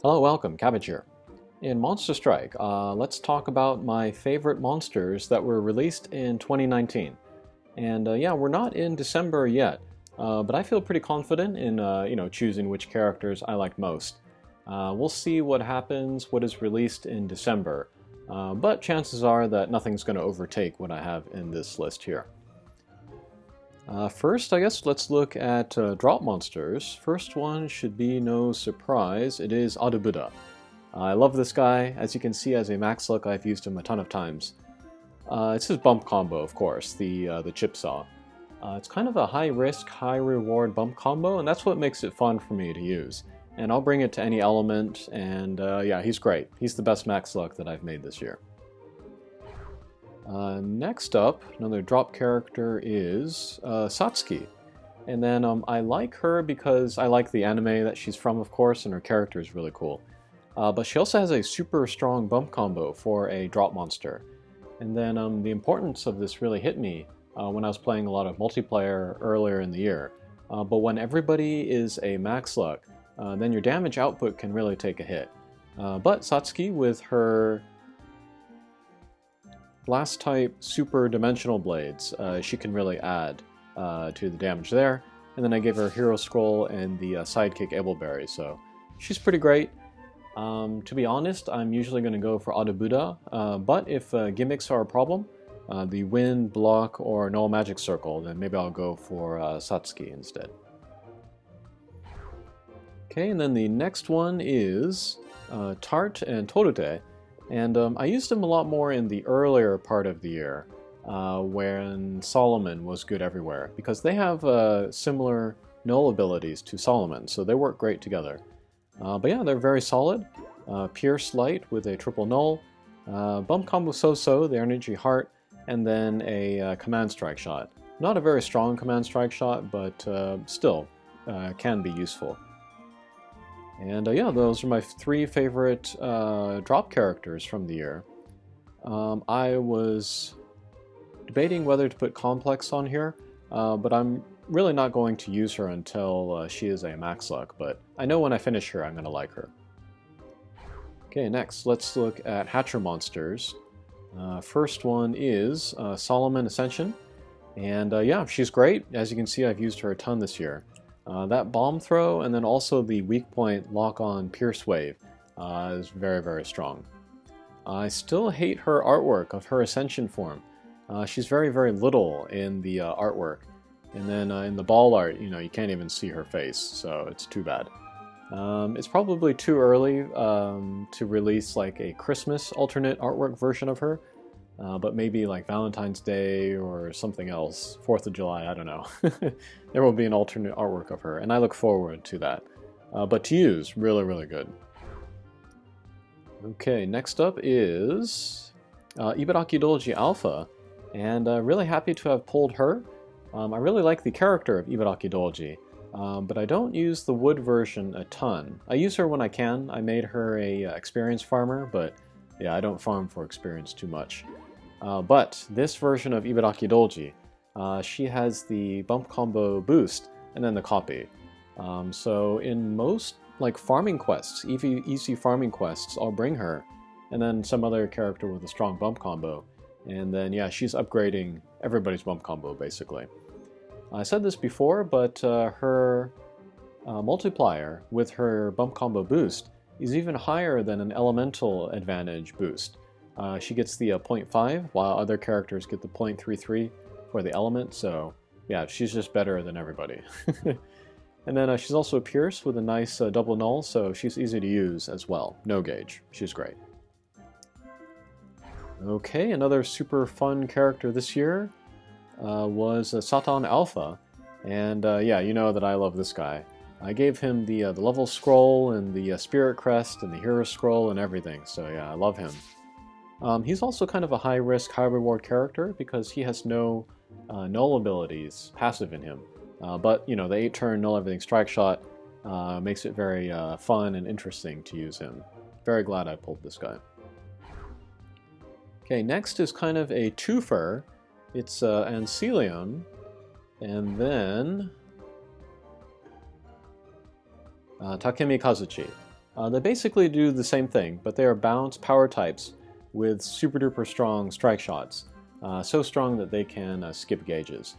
Hello, welcome, Cabbage here. In Monster Strike, let's talk about my favorite monsters that were released in 2019. And yeah, we're not in December yet, but I feel pretty confident in choosing which characters I like most. We'll see what happens, what is released in December, but chances are that nothing's going to overtake what I have in this list here. First, I guess let's look at drop monsters. First one should be no surprise. It is Adubuda. I love this guy. As you can see, as a max look, I've used him a ton of times. It's his bump combo, of course, the chip saw. It's kind of a high risk, high reward bump combo, and that's what makes it fun for me to use. And I'll bring it to any element, and yeah, he's great. He's the best max luck that I've made this year. Next up, another drop character is Satsuki. And then I like her because I like the anime that she's from, of course, and her character is really cool. But she also has a super strong bump combo for a drop monster. And then the importance of this really hit me when I was playing a lot of multiplayer earlier in the year. But when everybody is a max luck, then your damage output can really take a hit. But Satsuki, with her Blast type super dimensional blades, she can really add to the damage there. And then I gave her Hero Scroll and the sidekick Ableberry, so she's pretty great. To be honest, I'm usually going to go for Adubuda, but if gimmicks are a problem, the Wind, Block, or Null Magic Circle, then maybe I'll go for Satsuki instead. Okay, and then the next one is Tart and Torute. And I used them a lot more in the earlier part of the year, when Solomon was good everywhere, because they have similar null abilities to Solomon, so they work great together. But yeah, they're very solid. Pierce Light with a triple null, bump combo so-so, the Energy Heart, and then a Command Strike shot. Not a very strong Command Strike shot, but still can be useful. And yeah, those are my three favorite drop characters from the year. I was debating whether to put Complex on here, but I'm really not going to use her until she is a max luck, but I know when I finish her I'm going to like her. Okay, next let's look at Hatcher monsters. First one is Solomon Ascension, and yeah, she's great. As you can see, I've used her a ton this year. That bomb throw and then also the weak point lock-on Pierce Wave is very, very strong. I still hate her artwork of her Ascension form. She's very, very little in the artwork. And then in the ball art, you can't even see her face, so it's too bad. It's probably too early to release like a Christmas alternate artwork version of her. But maybe like Valentine's Day or something else, 4th of July, I don't know. There will be an alternate artwork of her, and I look forward to that. But to use, really, really good. Okay, next up is Ibaraki Doji Alpha, and really happy to have pulled her. I really like the character of Ibaraki Doji, but I don't use the wood version a ton. I use her when I can. I made her a experience farmer, but yeah, I don't farm for experience too much. But this version of Ibaraki Doji, she has the bump combo boost and then the copy. So in most like farming quests, easy farming quests, I'll bring her, and then some other character with a strong bump combo, and then yeah, she's upgrading everybody's bump combo basically. I said this before, but her multiplier with her bump combo boost is even higher than an elemental advantage boost. She gets the 0.5, while other characters get the 0.33 for the element, so yeah, she's just better than everybody. And then she's also a Pierce with a nice double null, so she's easy to use as well. No gauge. She's great. Okay, another super fun character this year was Satan Alpha, and yeah, you know that I love this guy. I gave him the level scroll and the spirit crest and the hero scroll and everything, so yeah, I love him. He's also kind of a high-risk, high-reward character because he has no null abilities passive in him. But, the 8-turn null everything strike shot makes it very fun and interesting to use him. Very glad I pulled this guy. Okay, next is kind of a twofer. It's Ancelion, and then Takemi Kazuchi. They basically do the same thing, but they are bounce power types with super duper strong strike shots. So strong that they can skip gauges.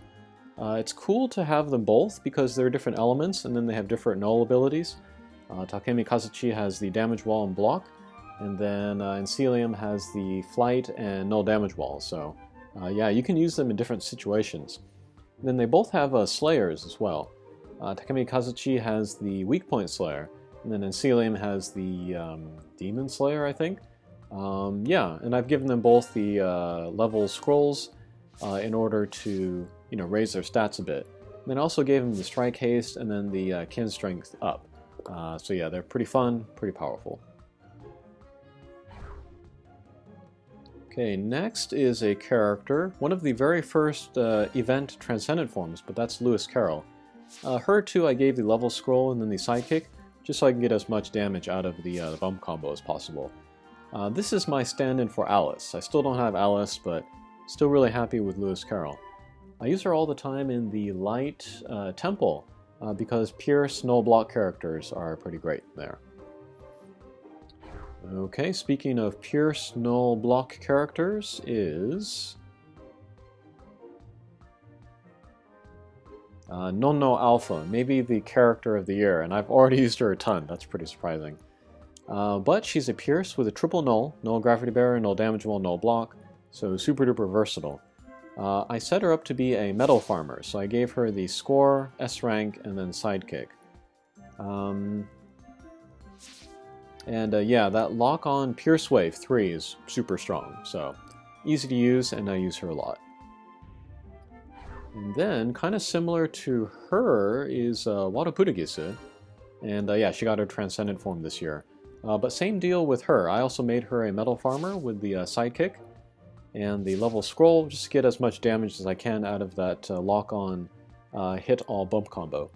It's cool to have them both because they're different elements and then they have different null abilities. Takemi Kazuchi has the damage wall and block, and then Encelium has the flight and null damage wall. So yeah, you can use them in different situations. And then they both have slayers as well. Takemi Kazuchi has the weak point slayer, and then Encelium has the demon slayer, I think. Yeah, and I've given them both the level scrolls in order to raise their stats a bit. And then I also gave them the strike haste and then the kin strength up. So yeah, they're pretty fun, pretty powerful. Okay, next is a character, one of the very first event Transcendent forms, but that's Lewis Carroll. Her too I gave the level scroll and then the sidekick, just so I can get as much damage out of the bump combo as possible. This is my stand-in for Alice. I still don't have Alice, but still really happy with Lewis Carroll. I use her all the time in the light temple, because Pierce null block characters are pretty great there. Okay, speaking of Pierce null block characters is Nonno Alpha, maybe the character of the year, and I've already used her a ton. That's pretty surprising. But she's a Pierce with a triple null, null gravity barrier, null damage wall, null block, so super duper versatile. I set her up to be a metal farmer, so I gave her the score, S rank, and then sidekick. Yeah, that lock-on Pierce Wave 3 is super strong, so easy to use, and I use her a lot. And then, kind of similar to her is Wado Pudagisu, and yeah, she got her Transcendent form this year. But same deal with her, I also made her a metal farmer with the sidekick, and the level scroll, just to get as much damage as I can out of that lock-on hit all bump combo.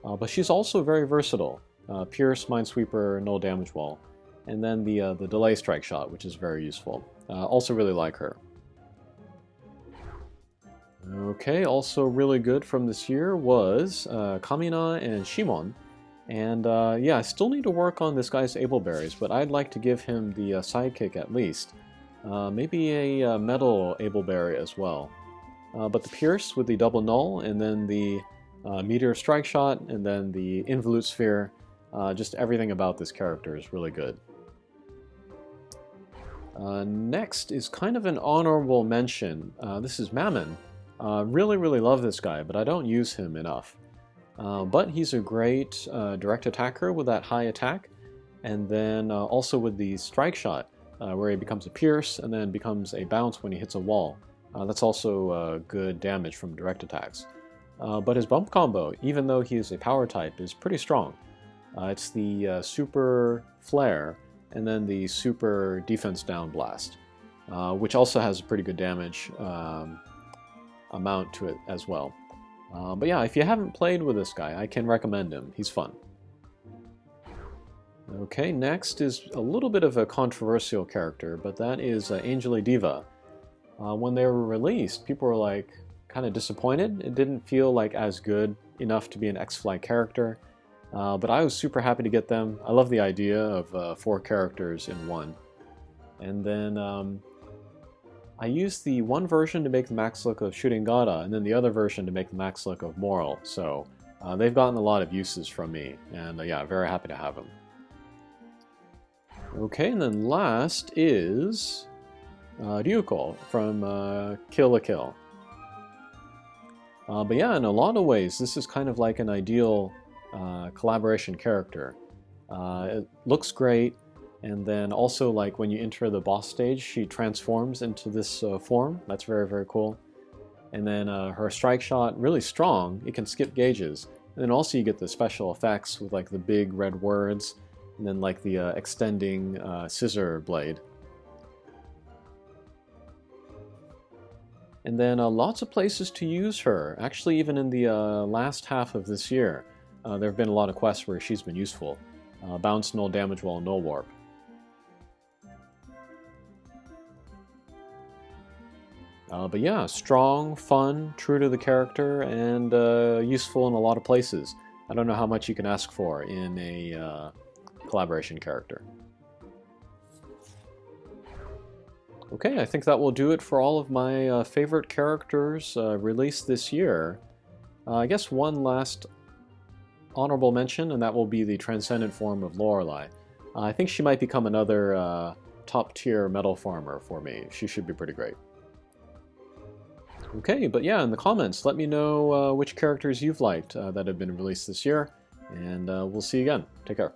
But she's also very versatile. Pierce, Minesweeper, null damage wall, and then the delay strike shot, which is very useful. Also really like her. Okay, also really good from this year was Kamina and Shimon. And yeah, I still need to work on this guy's Ableberries, but I'd like to give him the sidekick at least. Maybe a metal Ableberry as well. But the Pierce with the double null, and then the Meteor Strike Shot, and then the Involute Sphere, just everything about this character is really good. Next is kind of an honorable mention. This is Mammon. Really love this guy, but I don't use him enough. But he's a great direct attacker with that high attack, and then also with the strike shot, where he becomes a pierce and then becomes a bounce when he hits a wall. That's also good damage from direct attacks. But his bump combo, even though he is a power type, is pretty strong. It's the super flare and then the super defense down blast, which also has a pretty good damage amount to it as well. But yeah, if you haven't played with this guy, I can recommend him. He's fun. Okay, next is a little bit of a controversial character, but that is Angeli Diva. When they were released, people were like kind of disappointed. It didn't feel like as good enough to be an X-Fly character, but I was super happy to get them. I love the idea of 4 characters in one. And then I used the one version to make the max look of Shurengara, and then the other version to make the max look of Moral. So they've gotten a lot of uses from me, and yeah, very happy to have them. Okay, and then last is Ryuko from Kill la Kill. But yeah, in a lot of ways, this is kind of like an ideal collaboration character. It looks great, and then also like when you enter the boss stage, she transforms into this form. That's very cool. And then her strike shot, really strong. It can skip gauges. And then also you get the special effects with like the big red words, and then like the extending scissor blade. And then lots of places to use her. Actually, even in the last half of this year, there have been a lot of quests where she's been useful. Bounce, null damage wall, null warp. But yeah, strong, fun, true to the character, and useful in a lot of places. I don't know how much you can ask for in collaboration character. Okay, I think that will do it for all of my favorite characters released this year. I guess one last honorable mention, and that will be the transcendent form of Lorelei. I think she might become another top-tier metal farmer for me. She should be pretty great. Okay, but yeah, in the comments, let me know which characters you've liked that have been released this year, and we'll see you again. Take care.